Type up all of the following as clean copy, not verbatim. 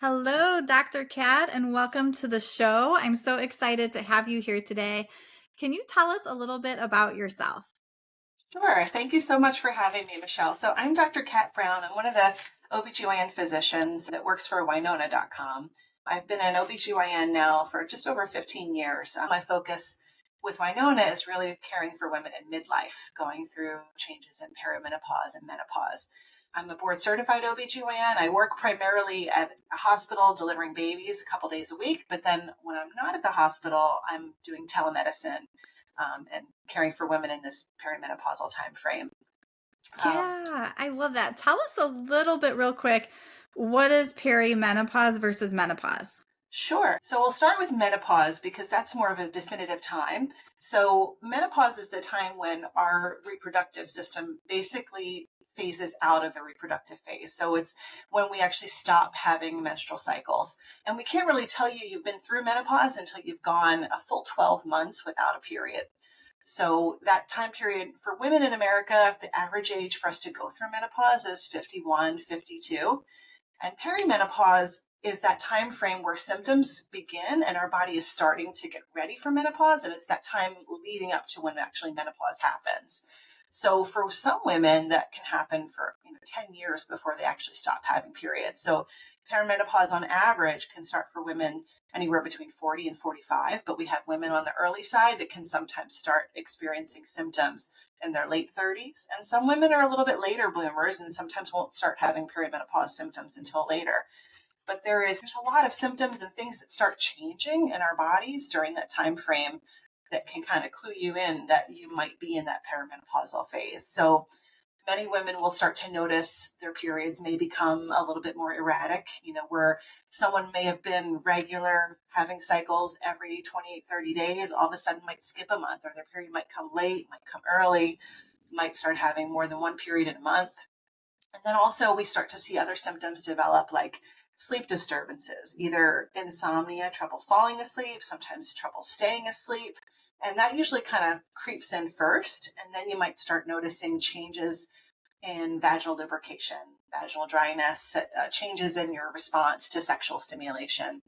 Hello, Dr. Kat, and welcome to the show. I'm so excited to have you here today. Can you tell us a little bit about yourself? Sure. Thank you so much for having me, Michelle. So I'm Dr. Kat Brown. I'm one of the OBGYN physicians that works for Winona.com. I've been an OBGYN now for just over 15 years. My focus with Winona is really caring for women in midlife, going through changes in perimenopause and menopause. I'm a board certified OBGYN. I work primarily at a hospital delivering babies a couple days a week, but then when I'm not at the hospital, I'm doing telemedicine and caring for women in this perimenopausal time frame. Um, Yeah, I love that. Tell us a little bit, real quick. What is perimenopause versus menopause? sure. So we'll start with menopause because that's more of a definitive time. So menopause is the time when our reproductive system basically phases out of the reproductive phase. So it's when we actually stop having menstrual cycles. And we can't really tell you you've been through menopause until you've gone a full 12 months without a period. So that time period for women in America, the average age for us to go through menopause is 51, 52. And perimenopause is that time frame where symptoms begin and our body is starting to get ready for menopause. And it's that time leading up to when actually menopause happens. So for some women, that can happen for 10 years before they actually stop having periods. So perimenopause on average can start for women anywhere between 40 and 45, but we have women on the early side that can sometimes start experiencing symptoms in their late 30s. And some women are a little bit later bloomers and sometimes won't start having perimenopause symptoms until later. But there's a lot of symptoms and things that start changing in our bodies during that time frame that can kind of clue you in that you might be in that perimenopausal phase. So many women will start to notice their periods may become a little bit more erratic, where someone may have been regular having cycles every 28, 30 days, all of a sudden might skip a month, or their period might come late, might come early, might start having more than one period in a month. And then also we start to see other symptoms develop like sleep disturbances, either insomnia, trouble falling asleep, sometimes trouble staying asleep. And that usually kind of creeps in first. And then you might start noticing changes in vaginal lubrication, vaginal dryness, changes in your response to sexual stimulation.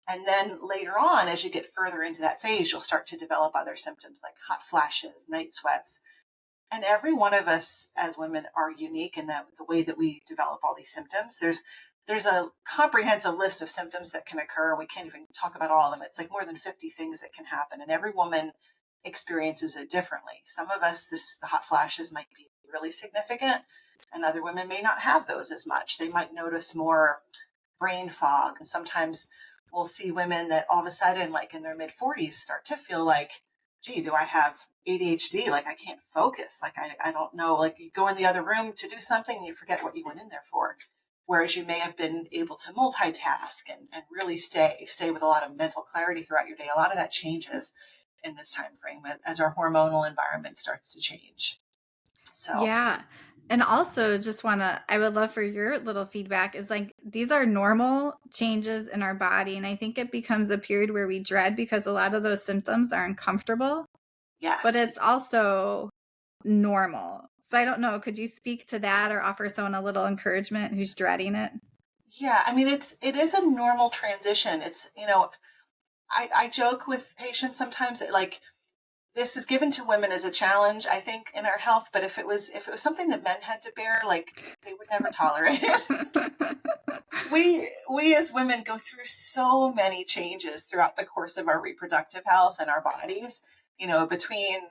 And then later on, as you get further into that phase, you'll start to develop other symptoms like hot flashes, night sweats. And every one of us as women are unique in that the way that we develop all these symptoms. There's a comprehensive list of symptoms that can occur. We can't even talk about all of them. It's like more than 50 things that can happen, and every woman experiences it differently. Some of us, the hot flashes might be really significant, and other women may not have those as much. They might notice more brain fog, and sometimes we'll see women that all of a sudden, like in their mid 40s, start to feel like, gee, do I have ADHD? Like I can't focus. Like I don't know. Like you go in the other room to do something and you forget what you went in there for. Whereas you may have been able to multitask and really stay with a lot of mental clarity throughout your day. A lot of that changes in this time frame as our hormonal environment starts to change. So Yeah. And also, just want to, I would love for your little feedback is like, these are normal changes in our body. And I think it becomes a period where we dread because a lot of those symptoms are uncomfortable, but yes. it's also normal. So I don't know, could you speak to that or offer someone a little encouragement who's dreading it? Yeah, I mean it is a normal transition. It's, I joke with patients sometimes that like this is given to women as a challenge, I think, in our health. But if it was something that men had to bear, like they would never tolerate it. We as women go through so many changes throughout the course of our reproductive health and our bodies. Between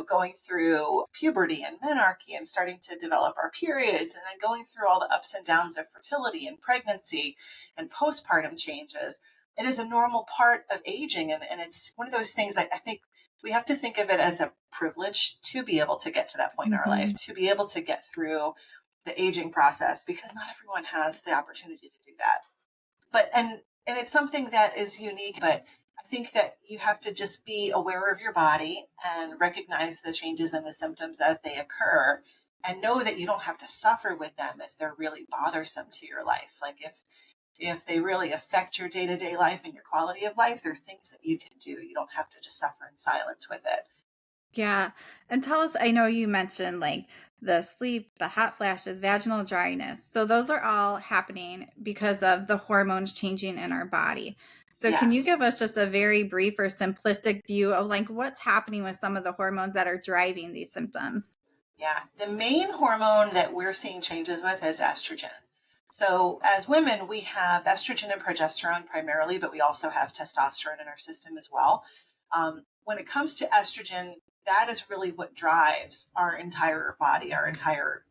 going through puberty and menarche and starting to develop our periods, and then going through all the ups and downs of fertility and pregnancy and postpartum changes. It is a normal part of aging, and it's one of those things I think we have to think of it as a privilege to be able to get to that point in our life, Mhm. to be able to get through the aging process, because not everyone has the opportunity to do that. And it's something that is unique, but I think that you have to just be aware of your body and recognize the changes and the symptoms as they occur, and know that you don't have to suffer with them if they're really bothersome to your life. Like if they really affect your day-to-day life and your quality of life, there are things that you can do. You don't have to just suffer in silence with it. Yeah. And tell us, I know you mentioned like the sleep, the hot flashes, vaginal dryness. So those are all happening because of the hormones changing in our body. So can you Yes. give us just a very brief or simplistic view of like what's happening with some of the hormones that are driving these symptoms? Yeah. The main hormone that we're seeing changes with is estrogen. So, as women, we have estrogen and progesterone primarily, but we also have testosterone in our system as well. When it comes to estrogen, that is really what drives our entire body, our entire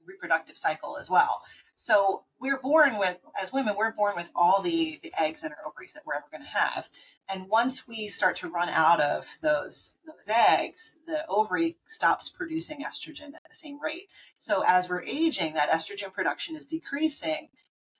reproductive cycle as well. So we're born with, as women, we're born with all the eggs in our ovaries that we're ever going to have. And once we start to run out of those eggs, the ovary stops producing estrogen at the same rate. So as we're aging, that estrogen production is decreasing.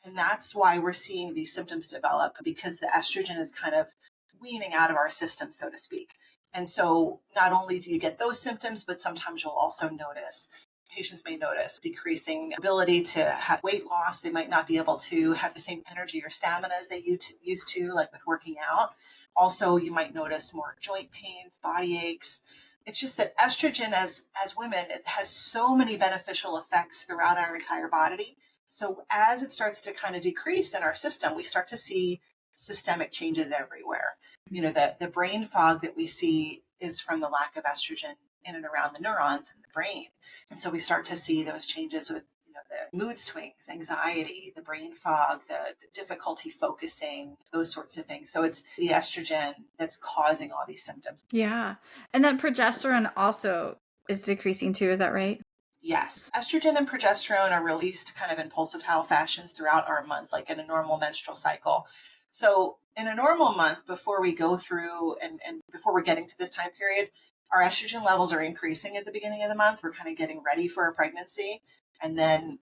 And that's why we're seeing these symptoms develop because the estrogen is kind of weaning out of our system, so to speak. And so not only do you get those symptoms, but sometimes you'll also notice patients may notice decreasing ability to have weight loss. They might not be able to have the same energy or stamina as they used to, like with working out. Also, you might notice more joint pains, body aches. It's just that estrogen, as women, it has so many beneficial effects throughout our entire body. So as it starts to kind of decrease in our system, we start to see systemic changes everywhere. You know, that the brain fog that we see is from the lack of estrogen in and around the neurons in the brain. And so we start to see those changes with, you know, the mood swings, anxiety, the brain fog, the difficulty focusing, those sorts of things. So it's the estrogen that's causing all these symptoms. Yeah. And then progesterone also is decreasing too, is that right? Yes, estrogen and progesterone are released kind of in pulsatile fashions throughout our month, like in a normal menstrual cycle. So, in a normal month, before we go through and before we're getting to this time period, our estrogen levels are increasing at the beginning of the month. We're kind of getting ready for a pregnancy. And then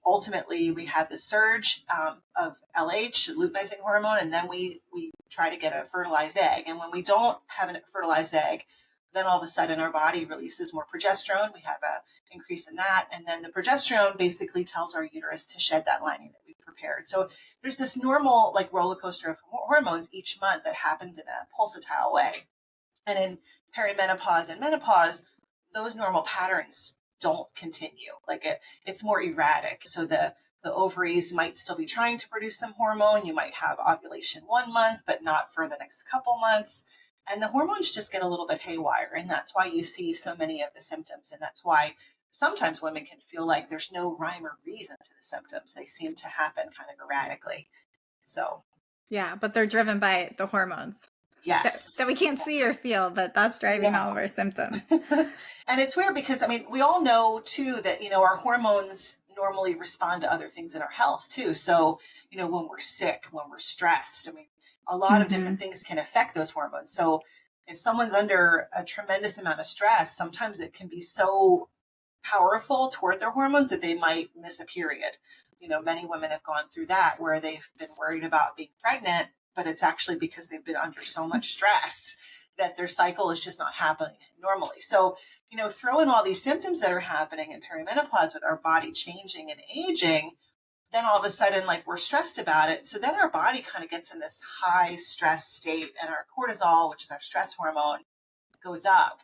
ultimately, we have the surge of LH, luteinizing hormone, and then we try to get a fertilized egg. And when we don't have a fertilized egg, then all of a sudden our body releases more progesterone. We have a increase in that. And then the progesterone basically tells our uterus to shed that lining that we've prepared. So there's this normal like roller coaster of hormones each month that happens in a pulsatile way. And in perimenopause and menopause, those normal patterns don't continue. Like it's more erratic. So the ovaries might still be trying to produce some hormone. You might have ovulation 1 month, but not for the next couple months. And the hormones just get a little bit haywire. And that's why you see so many of the symptoms. And that's why sometimes women can feel like there's no rhyme or reason to the symptoms. They seem to happen kind of erratically. So, Yeah, but they're driven by the hormones yes. that we can't see or Yes. feel, but that's driving all No. of our symptoms. And it's weird because I mean, we all know too that, you know, our hormones normally respond to other things in our health too. So, you know, when we're sick, when we're stressed, I mean, a lot of different Mhm. things can affect those hormones. So, if someone's under a tremendous amount of stress, sometimes it can be so powerful toward their hormones that they might miss a period. You know, many women have gone through that where they've been worried about being pregnant, but it's actually because they've been under so much stress that their cycle is just not happening normally. So, you know, throw in all these symptoms that are happening in perimenopause with our body changing and aging, then all of a sudden, like we're stressed about it. So then our body kind of gets in this high stress state, and our cortisol, which is our stress hormone, goes up.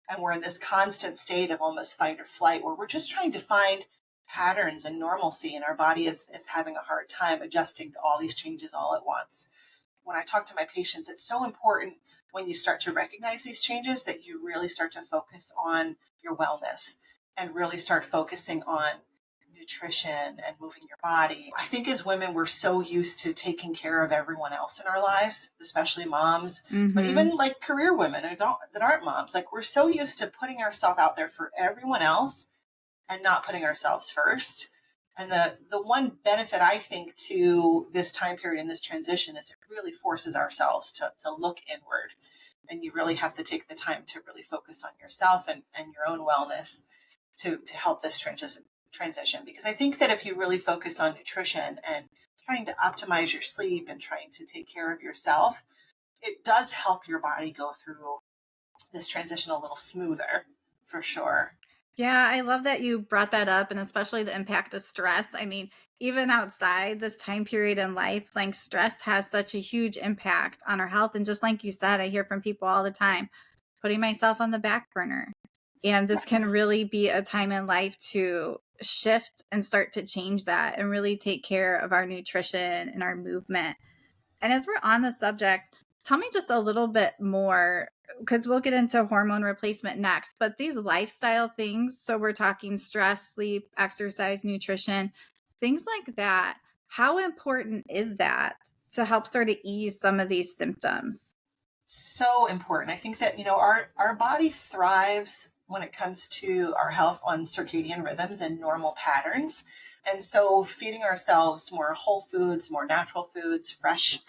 And we're in this constant state of almost fight or flight where we're just trying to find patterns and normalcy, and our body is having a hard time adjusting to all these changes all at once. When I talk to my patients, it's so important when you start to recognize these changes that you really start to focus on your wellness and really start focusing on nutrition and moving your body. I think as women, we're so used to taking care of everyone else in our lives, especially moms, but even Mhm. like career women that aren't moms. Like we're so used to putting ourselves out there for everyone else and not putting ourselves first. And the one benefit I think to this time period and this transition is it really forces ourselves to look inward. And you really have to take the time to really focus on yourself and your own wellness to help this transition. Because I think that if you really focus on nutrition and trying to optimize your sleep and trying to take care of yourself, it does help your body go through this transition a little smoother for sure. Yeah, I love that you brought that up and especially the impact of stress. I mean, even outside this time period in life, like stress has such a huge impact on our health. And just like you said, I hear from people all the time. putting myself on the back burner. And this can Yes. really be a time in life to shift and start to change that and really take care of our nutrition and our movement. And as we're on the subject, tell me just a little bit more, because we'll get into hormone replacement next, but these lifestyle things, so we're talking stress, sleep, exercise, nutrition, things like that. How important is that to help sort of ease some of these symptoms? So important. I think that, our body thrives when it comes to our health on circadian rhythms and normal patterns. And so feeding ourselves more whole foods, more natural foods, fresh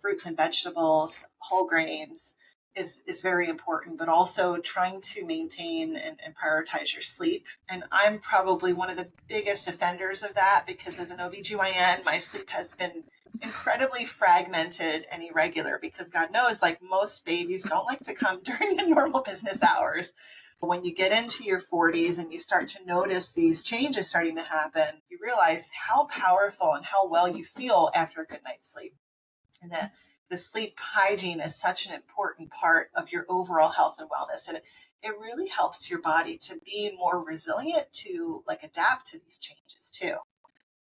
fruits and vegetables, whole grains is very important, but also trying to maintain and prioritize your sleep. And I'm probably one of the biggest offenders of that because as an OBGYN, my sleep has been incredibly fragmented and irregular because God knows, like most babies don't like to come during the normal business hours. But when you get into your 40s and you start to notice these changes starting to happen, you realize how powerful and how well you feel after a good night's sleep. And that the sleep hygiene is such an important part of your overall health and wellness. And it really helps your body to be more resilient to like adapt to these changes too.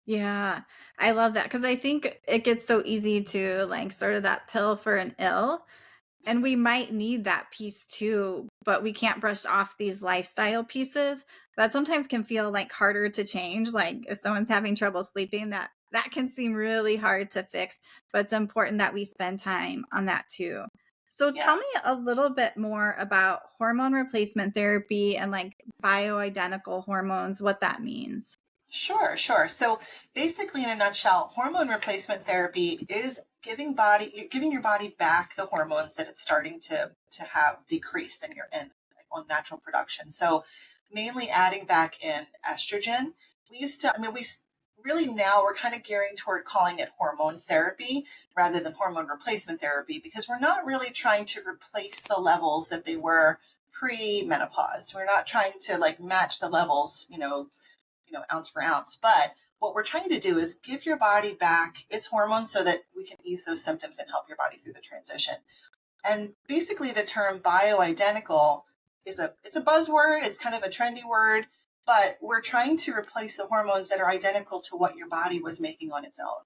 Yeah, I love that because I think it gets so easy to like sort of that pill for an ill. And we might need that piece too, but we can't brush off these lifestyle pieces that sometimes can feel like harder to change. Like if someone's having trouble sleeping, that can seem really hard to fix, but it's important that we spend time on that too. So tell Yeah. me a little bit more about hormone replacement therapy and like bioidentical hormones, what that means. Sure, sure. So basically, in a nutshell, hormone replacement therapy is giving your body back the hormones that it's starting to have decreased in like, on natural production. So mainly adding back in estrogen. We used to, I mean, really now we're kind of gearing toward calling it hormone therapy rather than hormone replacement therapy because we're not really trying to replace the levels that they were pre-menopause. We're not trying to like match the levels, ounce for ounce. But what we're trying to do is give your body back its hormones so that we can ease those symptoms and help your body through the transition. And basically the term bioidentical it's a buzzword, it's kind of a trendy word, but we're trying to replace the hormones that are identical to what your body was making on its own.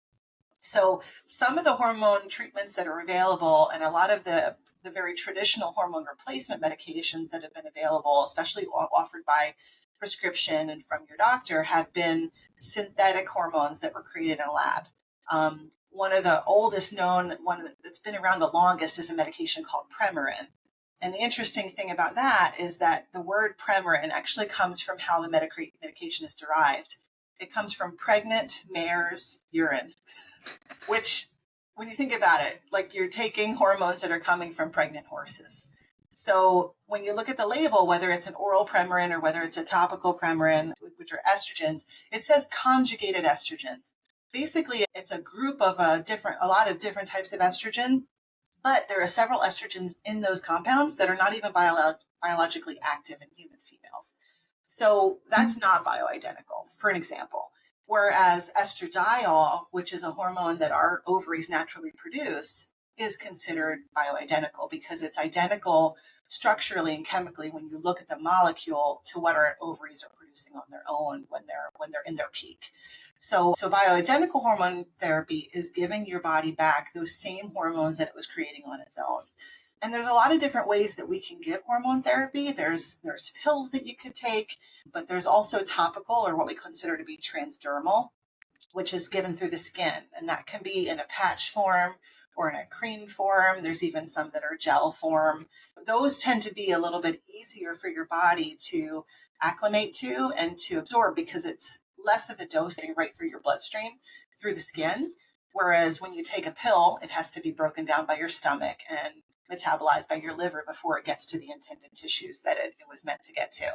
So some of the hormone treatments that are available and a lot of the very traditional hormone replacement medications that have been available, especially offered by prescription and from your doctor, have been synthetic hormones that were created in a lab. One of the oldest known, that's been around the longest, is a medication called Premarin. And the interesting thing about that is that the word Premarin actually comes from how the medication is derived. It comes from pregnant mare's urine, which, when you think about it, like you're taking hormones that are coming from pregnant horses. So when you look at the label, whether it's an oral Premarin or whether it's a topical Premarin, which are estrogens, it says conjugated estrogens. Basically, it's a group of a lot of different types of estrogen, but there are several estrogens in those compounds that are not even biologically active in human females. So that's not bioidentical, for an example. Whereas estradiol, which is a hormone that our ovaries naturally produce, is considered bioidentical because it's identical structurally and chemically when you look at the molecule to what our ovaries are producing on their own when they're in their peak. So bioidentical hormone therapy is giving your body back those same hormones that it was creating on its own. And there's a lot of different ways that we can give hormone therapy. There's pills that you could take, but there's also topical or what we consider to be transdermal, which is given through the skin. And that can be in a patch form or in a cream form. There's even some that are gel form. Those tend to be a little bit easier for your body to acclimate to and to absorb because it's less of a dose getting right through your bloodstream, through the skin. Whereas when you take a pill, it has to be broken down by your stomach and metabolized by your liver before it gets to the intended tissues that it was meant to get to.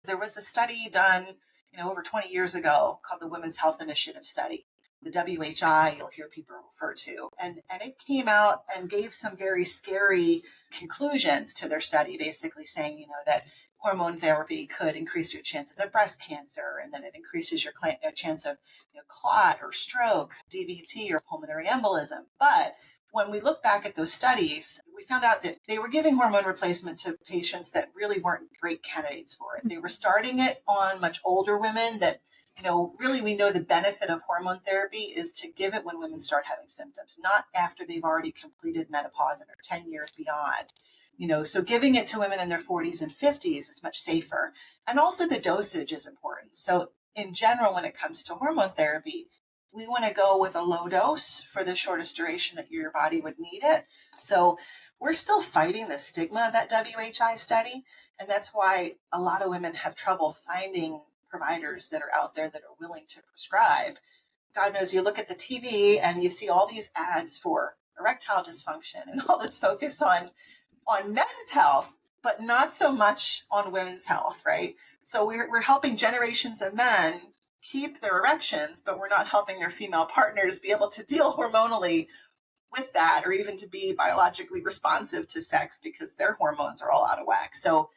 There was a study done, over 20 years ago called the Women's Health Initiative Study, the WHI, you'll hear people refer to. And it came out and gave some very scary conclusions to their study, basically saying, that hormone therapy could increase your chances of breast cancer and that it increases your chance of clot or stroke, DVT or pulmonary embolism. But when we look back at those studies, we found out that they were giving hormone replacement to patients that really weren't great candidates for it. They were starting it on much older women that, really we know the benefit of hormone therapy is to give it when women start having symptoms, not after they've already completed menopause and are 10 years beyond. So giving it to women in their 40s and 50s is much safer. And also the dosage is important. So in general, when it comes to hormone therapy, we want to go with a low dose for the shortest duration that your body would need it. So we're still fighting the stigma of that WHI study. And that's why a lot of women have trouble finding providers that are out there that are willing to prescribe. God knows you look at the TV and you see all these ads for erectile dysfunction and all this focus on men's health, but not so much on women's health, right? So we're helping generations of men keep their erections, but we're not helping their female partners be able to deal hormonally with that, or even to be biologically responsive to sex because their hormones are all out of whack. So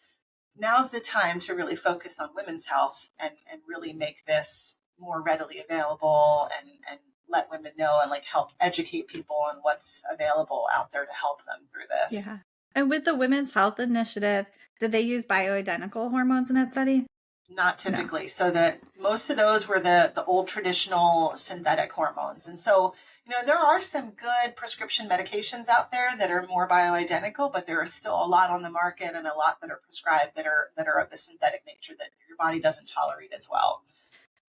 now's the time to really focus on women's health and really make this more readily available and let women know and help educate people on what's available out there to help them through this. Yeah. And with the Women's Health Initiative, did they use bioidentical hormones in that study? Not typically. No. So that most of those were the old traditional synthetic hormones. And so, there are some good prescription medications out there that are more bioidentical, but there are still a lot on the market and a lot that are prescribed that are of the synthetic nature that your body doesn't tolerate as well.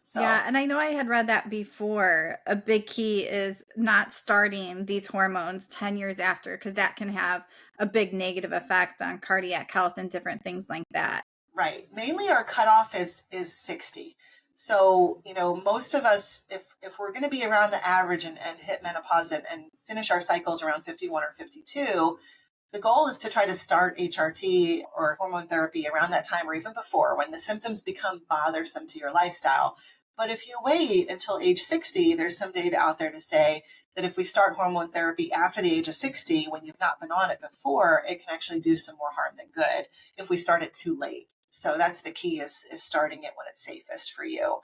So. Yeah, and I know I had read that before. A big key is not starting these hormones 10 years after, because that can have a big negative effect on cardiac health and different things like that. Right. Mainly our cutoff is 60. So, most of us, if we're going to be around the average and hit menopause and finish our cycles around 51 or 52, the goal is to try to start HRT or hormone therapy around that time or even before, when the symptoms become bothersome to your lifestyle. But if you wait until age 60, there's some data out there to say that if we start hormone therapy after the age of 60, when you've not been on it before, it can actually do some more harm than good if we start it too late. So that's the key is starting it when it's safest for you.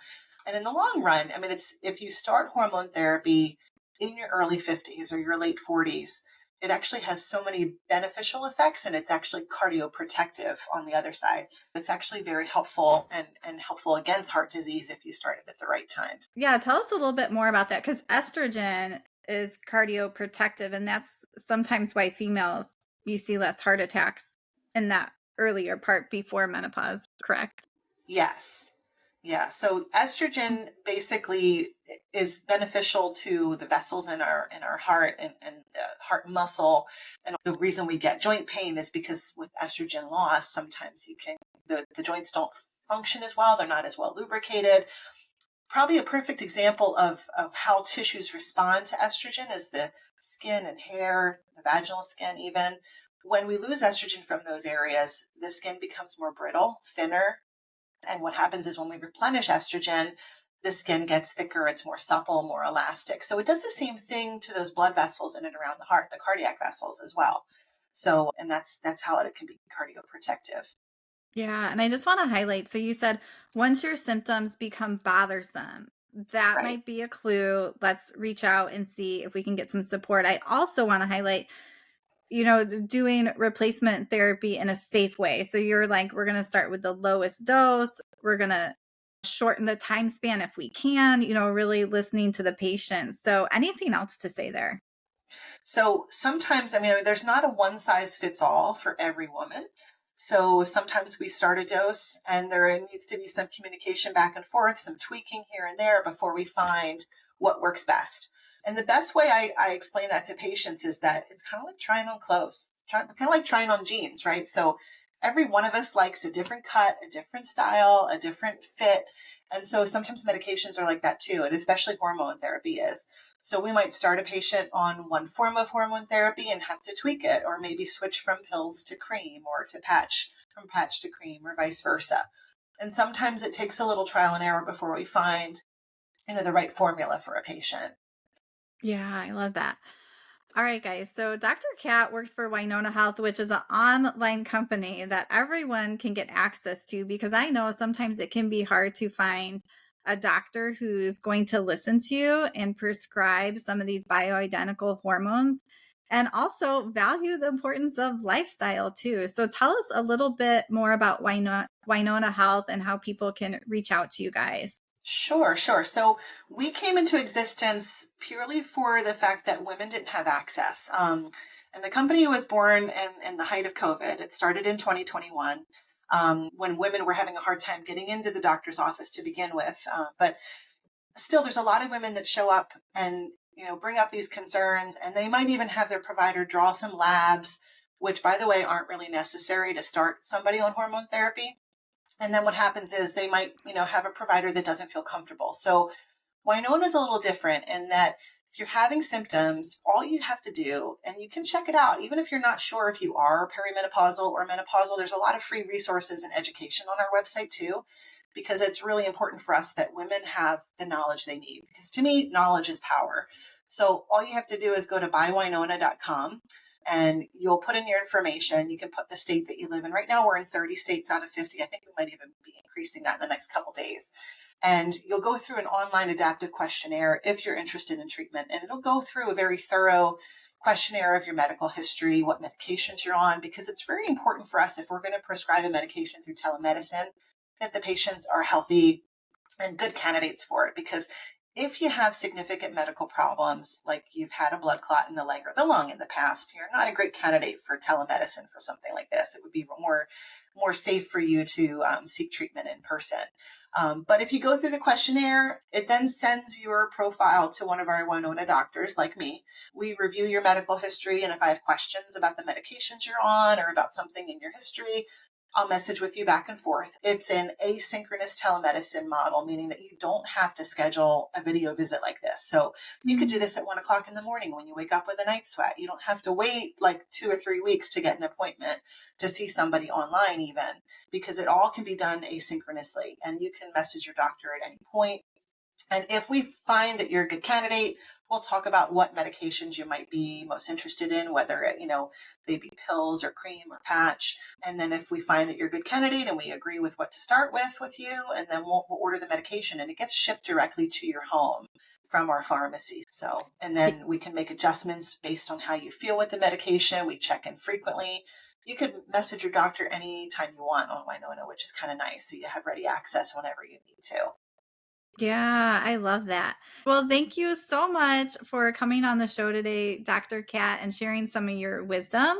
And in the long run, it's if you start hormone therapy in your early 50s or your late 40s, it actually has so many beneficial effects, and it's actually cardioprotective on the other side. It's actually very helpful and helpful against heart disease if you start it at the right times. Yeah, tell us a little bit more about that, because estrogen is cardioprotective, and that's sometimes why females, you see less heart attacks in that earlier part before menopause, correct? Yes. Yeah. So estrogen basically is beneficial to the vessels in our heart and the heart muscle. And the reason we get joint pain is because with estrogen loss, sometimes the joints don't function as well. They're not as well lubricated. Probably a perfect example of how tissues respond to estrogen is the skin and hair, the vaginal skin even. When we lose estrogen from those areas, the skin becomes more brittle, thinner. And what happens is when we replenish estrogen, the skin gets thicker, it's more supple, more elastic. So it does the same thing to those blood vessels in and around the heart, the cardiac vessels as well. So, and that's how it can be cardioprotective. Yeah, and I just want to highlight, so you said once your symptoms become bothersome, that Right. might be a clue. Let's reach out and see if we can get some support. I also want to highlight, doing replacement therapy in a safe way. So you're like, we're going to start with the lowest dose. We're going to shorten the time span if we can, really listening to the patient. So anything else to say there? So sometimes, there's not a one size fits all for every woman. So sometimes we start a dose and there needs to be some communication back and forth, some tweaking here and there before we find what works best. And the best way I explain that to patients is that it's kind of like trying on clothes, kind of like trying on jeans, right? So every one of us likes a different cut, a different style, a different fit. And so sometimes medications are like that too, and especially hormone therapy is. So we might start a patient on one form of hormone therapy and have to tweak it, or maybe switch from pills to cream or to patch, from patch to cream, or vice versa. And sometimes it takes a little trial and error before we find, the right formula for a patient. Yeah, I love that. All right, guys. So Dr. Kat works for Winona Health, which is an online company that everyone can get access to, because I know sometimes it can be hard to find a doctor who's going to listen to you and prescribe some of these bioidentical hormones. and also value the importance of lifestyle too. So tell us a little bit more about Winona Health and how people can reach out to you guys. Sure, sure. So we came into existence purely for the fact that women didn't have access. And the company was born in the height of COVID. It started in 2021, when women were having a hard time getting into the doctor's office to begin with. But still, there's a lot of women that show up and bring up these concerns, and they might even have their provider draw some labs, which, by the way, aren't really necessary to start somebody on hormone therapy. And then what happens is they might, have a provider that doesn't feel comfortable. So Winona is a little different in that if you're having symptoms, all you have to do, and you can check it out, even if you're not sure if you are perimenopausal or menopausal, there's a lot of free resources and education on our website too, because it's really important for us that women have the knowledge they need. Because to me, knowledge is power. So all you have to do is go to buywinona.com and you'll put in your information. You can put the state that you live in. Right now, we're in 30 states out of 50. I think we might even be increasing that in the next couple days. And you'll go through an online adaptive questionnaire if you're interested in treatment. And it'll go through a very thorough questionnaire of your medical history, what medications you're on, because it's very important for us if we're going to prescribe a medication through telemedicine that the patients are healthy and good candidates for it. Because if you have significant medical problems, like you've had a blood clot in the leg or the lung in the past, you're not a great candidate for telemedicine for something like this. It would be more safe for you to seek treatment in person. But if you go through the questionnaire, it then sends your profile to one of our Winona doctors like me. We review your medical history, and if I have questions about the medications you're on or about something in your history, I'll message with you back and forth. It's an asynchronous telemedicine model, meaning that you don't have to schedule a video visit like this. So you could do this at 1 o'clock in the morning when you wake up with a night sweat. You don't have to wait like 2 or 3 weeks to get an appointment to see somebody online even, because it all can be done asynchronously, and you can message your doctor at any point. And if we find that you're a good candidate, we'll talk about what medications you might be most interested in, whether they be pills or cream or patch. And then if we find that you're a good candidate and we agree with what to start with you, and then we'll order the medication, and it gets shipped directly to your home from our pharmacy. So, and then we can make adjustments based on how you feel with the medication. We check in frequently. You could message your doctor anytime you want on Winona, which is kind of nice. So you have ready access whenever you need to. Yeah, I love that. Well, thank you so much for coming on the show today, Dr. Kat, and sharing some of your wisdom.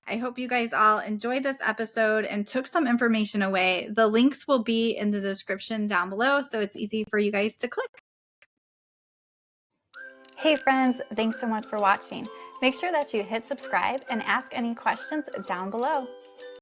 I hope you guys all enjoyed this episode and took some information away. The links will be in the description down below, so it's easy for you guys to click. Hey friends, thanks so much for watching. Make sure that you hit subscribe and ask any questions down below.